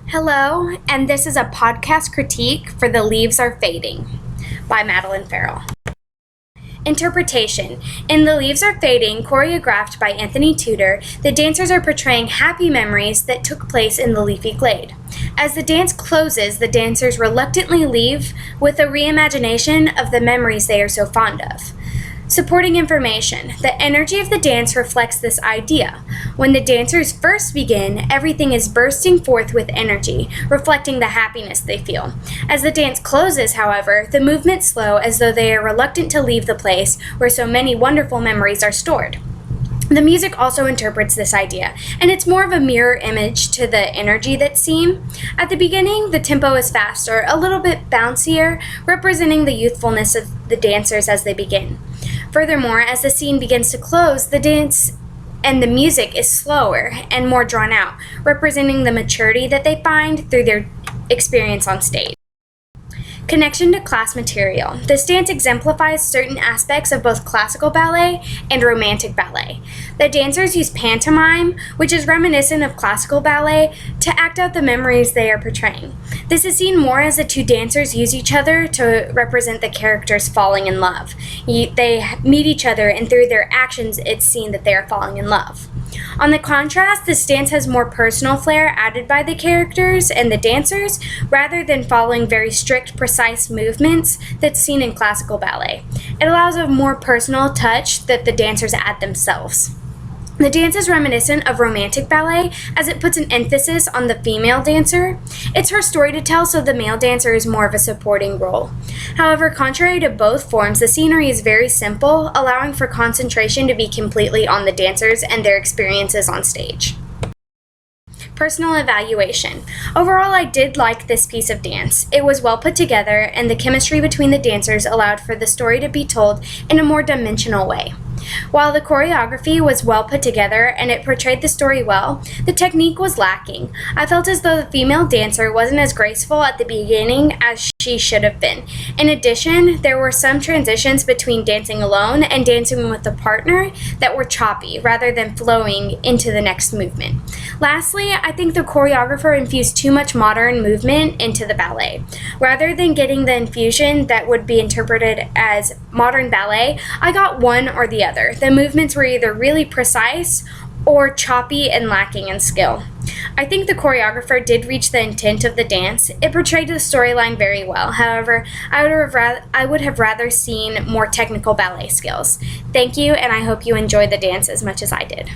Hello, and this is a podcast critique for The Leaves Are Fading by Madeline Farrell. Interpretation. In The Leaves Are Fading, choreographed by Anthony Tudor, the dancers are portraying happy memories that took place in the leafy glade. As the dance closes, the dancers reluctantly leave with a reimagination of the memories they are so fond of. Supporting information. The energy of the dance reflects this idea. When the dancers first begin, everything is bursting forth with energy, reflecting the happiness they feel. As the dance closes, however, the movement slow as though they are reluctant to leave the place where so many wonderful memories are stored. The music also interprets this idea, and it's more of a mirror image to the energy that's seen. At the beginning, the tempo is faster, a little bit bouncier, representing the youthfulness of the dancers as they begin. Furthermore, as the scene begins to close, the dance and the music is slower and more drawn out, representing the maturity that they find through their experience on stage. Connection to class material. This dance exemplifies certain aspects of both classical ballet and romantic ballet. The dancers use pantomime, which is reminiscent of classical ballet, to act out the memories they are portraying. This is seen more as the two dancers use each other to represent the characters falling in love. They meet each other, and through their actions, it's seen that they are falling in love. On the contrast, this dance has more personal flair added by the characters and the dancers, rather than following very strict, precise movements that's seen in classical ballet. It allows a more personal touch that the dancers add themselves. The dance is reminiscent of romantic ballet as it puts an emphasis on the female dancer. It's her story to tell, so the male dancer is more of a supporting role. However, contrary to both forms, the scenery is very simple, allowing for concentration to be completely on the dancers and their experiences on stage. Personal evaluation. Overall, I did like this piece of dance. It was well put together, and the chemistry between the dancers allowed for the story to be told in a more dimensional way. While the choreography was well put together and it portrayed the story well, the technique was lacking. I felt as though the female dancer wasn't as graceful at the beginning as she should have been. In addition, there were some transitions between dancing alone and dancing with a partner that were choppy rather than flowing into the next movement. Lastly, I think the choreographer infused too much modern movement into the ballet. Rather than getting the infusion that would be interpreted as modern ballet, I got one or the other. The movements were either really precise or choppy and lacking in skill. I think the choreographer did reach the intent of the dance. It portrayed the storyline very well. However, I would have rather seen more technical ballet skills. Thank you, and I hope you enjoyed the dance as much as I did.